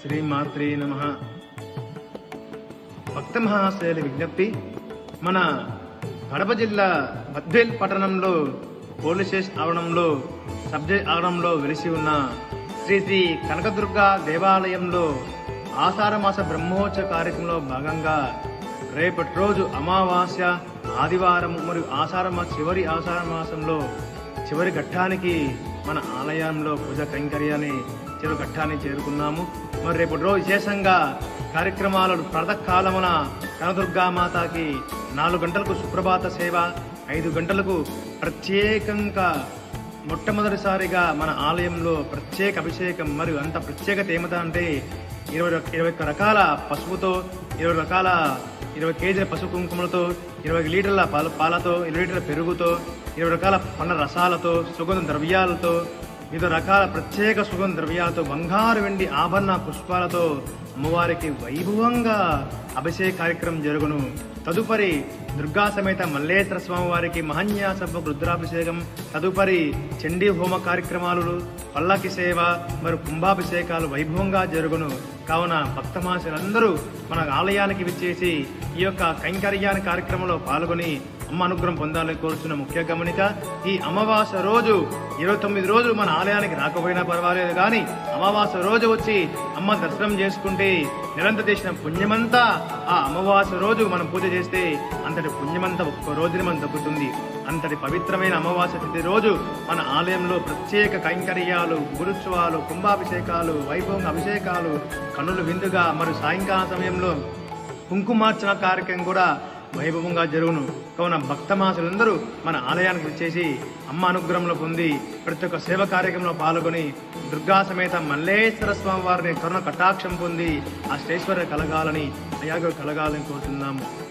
శ్రీమాత్రే నమః. భక్త మహాశయుల విజ్ఞప్తి. మన కడప జిల్లా బద్వేల్ పట్టణంలో పోలీస్ స్టేషన్ ఆవరణంలో సబ్జెక్ట్ ఆవరణంలో వెలిసి ఉన్న శ్రీ శ్రీ కనకదుర్గ దేవాలయంలో ఆషాఢమాస బ్రహ్మోత్సవ కార్యక్రమంలో భాగంగా రేపటి రోజు అమావాస్య ఆదివారం మరియు చివరి ఆషాఢ మాసంలో చివరి ఘట్టానికి మన ఆలయంలో పూజ కైంకర్యాన్ని చివరి ఘట్టాన్ని చేరుకున్నాము. మరి రేపటి రోజు విశేషంగా కార్యక్రమాలు ప్రాతకాలమున కనదుర్గామాతకి 4 గంటలకు సుప్రభాత సేవ, 5 గంటలకు ప్రత్యేకంగా మొట్టమొదటిసారిగా మన ఆలయంలో ప్రత్యేక అభిషేకం. మరియు అంత ప్రత్యేకత ఏమిటా అంటే 21 రకాల పసుపుతో 20 కేజీల పసుపు కుంకుమలతో 20 లీటర్ల పాలతో 20 లీటర్ల పెరుగుతో 20 రకాల పండ్ల రసాలతో సుగంధ ద్రవ్యాలతో వివిధ రకాల ప్రత్యేక సుగంధ ద్రవ్యాలతో బంగారు వెండి ఆభరణ పుష్పాలతో అమ్మవారికి వైభవంగా అభిషేక కార్యక్రమం జరుగును. తదుపరి దుర్గా సమేత మల్లేశ్వర స్వామి వారికి మహన్యాసపు రుద్రాభిషేకం, తదుపరి చండీ హోమ కార్యక్రమాలు, పల్లకి సేవ మరియు కుంభాభిషేకాలు వైభవంగా జరుగును. కావున భక్తమాసులందరూ మన ఆలయానికి విచ్చేసి ఈ యొక్క కైంకర్యాన్ని కార్యక్రమంలో పాల్గొని అమ్మ అనుగ్రహం పొందాలని కోరుచున్న ముఖ్య గమనిక. ఈ అమావాస్య రోజు 29 రోజులు మన ఆలయానికి రాకపోయినా పర్వాలేదు, కానీ అమావాస్య రోజు వచ్చి అమ్మ దర్శనం చేసుకుంటే నిరంతర చేసిన పుణ్యమంతా ఆ అమావాస్య రోజు మనం పూజ చేస్తే అంతటి పుణ్యమంతా ఒక్క రోజుని మనం దక్కుతుంది. అంతటి పవిత్రమైన అమావాస్య తిథి రోజు మన ఆలయంలో ప్రత్యేక కైంకర్యాలు, గురుత్సవాలు, కుంభాభిషేకాలు, వైభవంగా అభిషేకాలు, కన్నుల విందుగా మరియు సాయంకాల సమయంలో కుంకుమార్చన కార్యక్రమం కూడా వైభవంగా జరుగును. కావున భక్తమాసులందరూ మన ఆలయానికి వచ్చేసి అమ్మ అనుగ్రహంలో పొంది ప్రతి ఒక్క సేవ కార్యక్రమంలో పాల్గొని దుర్గా సమేత మల్లేశ్వర స్వామి వారిని కరుణ కటాక్షం పొంది ఆ శ్రేశ్వర కలగాలని కోరుతున్నాము.